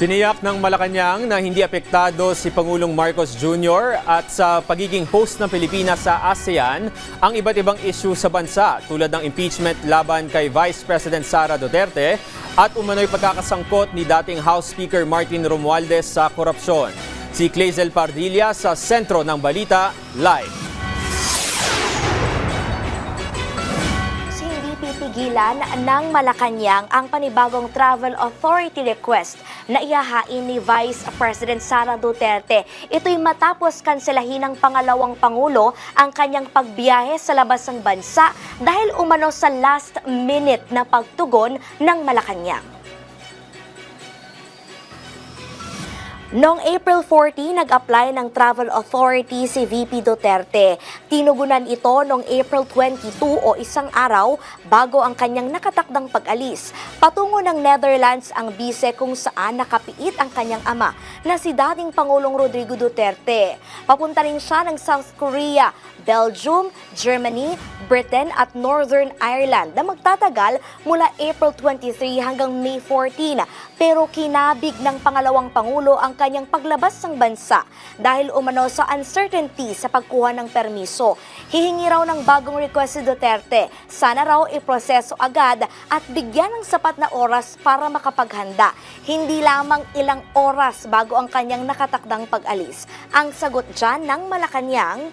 Tiniyak ng Malacanang na hindi apektado si Pangulong Marcos Jr. at sa pagiging host ng Pilipinas sa ASEAN ang iba't ibang issue sa bansa tulad ng impeachment laban kay Vice President Sara Duterte at umano'y pagkakasangkot ni dating House Speaker Martin Romualdez sa korupsyon. Si Clazel Pardilla sa sentro ng balita, live. Pigilan ng Malacanang ang panibagong travel authority request na ihahain ni Vice President Sara Duterte. Ito'y matapos kanselahin ng pangalawang Pangulo ang kanyang pagbiyahe sa labas ng bansa dahil umano sa last minute na pagtugon ng Malacanang. Noong April 14, nag-apply ng travel authority si VP Duterte. Tinugunan ito noong April 22 o isang araw bago ang kanyang nakatakdang pag-alis. Patungo ng Netherlands ang bise kung saan nakapiit ang kanyang ama na si dating Pangulong Rodrigo Duterte. Papunta rin siya ng South Korea, Belgium, Germany, Britain at Northern Ireland na magtatagal mula April 23 hanggang May 14. Pero kinabig ng pangalawang Pangulo ang kanyang paglabas ng bansa dahil umano sa uncertainty sa pagkuha ng permiso. Hihingi raw ng bagong request si Duterte. Sana raw iproseso agad at bigyan ng sapat na oras para makapaghanda. Hindi lamang ilang oras bago ang kanyang nakatakdang pag-alis. Ang sagot dyan ng Malacanang,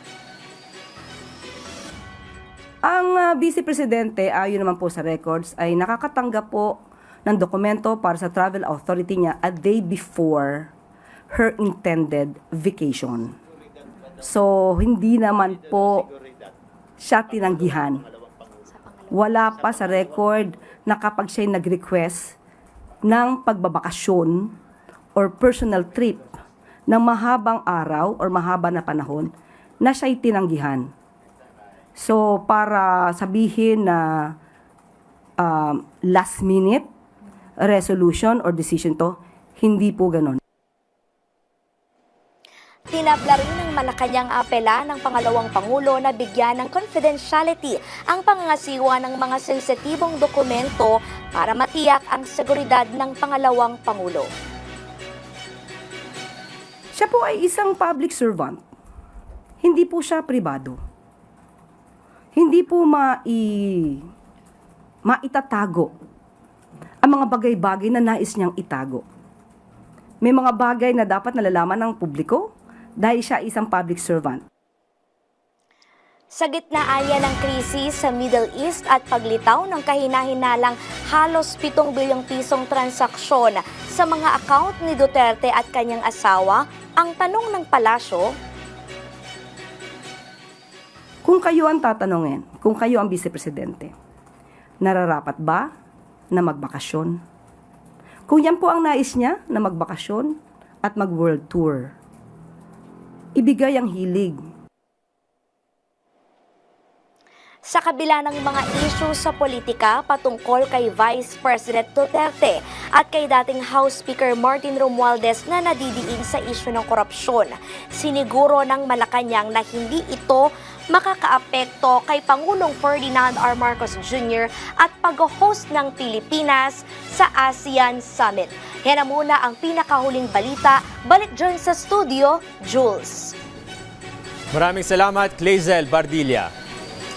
ang Vice Presidente, ayon naman po sa records, ay nakakatanggap po ng dokumento para sa travel authority niya a day before her intended vacation. So, hindi naman po siya tinanggihan. Wala pa sa record na kapag siya'y nag-request ng pagbabakasyon or personal trip ng mahabang araw or mahaba na panahon na siya'y tinanggihan. So, para sabihin na last minute resolution or decision to, hindi po ganon. tinabla rin ng Malacanang apela ng pangalawang Pangulo na bigyan ng confidentiality ang pangangasiwa ng mga sensitibong dokumento para matiyak ang seguridad ng pangalawang Pangulo. Siya po ay isang public servant. Hindi po siya pribado. Hindi po maitatago ang mga bagay-bagay na nais niyang itago. May mga bagay na dapat nalalaman ng publiko dahil siya isang public servant. Sa gitna anya ng krisis sa Middle East at paglitaw ng kahina-hinalang halos 7 bilyong pisong transaksyon sa mga account ni Duterte at kanyang asawa, ang tanong ng palasyo, Kung kayo ang tatanungin, kung kayo ang Vice Presidente, nararapat ba na magbakasyon? Kung yan po ang nais niya na magbakasyon at mag-world tour, ibigay ang hilig. sa kabila ng mga issue sa politika patungkol kay Vice President Duterte at kay dating House Speaker Martin Romualdez na nadidiin sa issue ng korupsyon, siniguro ng Malacanang na hindi ito makakaapekto kay Pangulong Ferdinand R. Marcos Jr. at pag-host ng Pilipinas sa ASEAN Summit. Yan na muna ang pinakahuling balita. Balik dyan sa studio, Jules. Maraming salamat, Clazel Pardilla.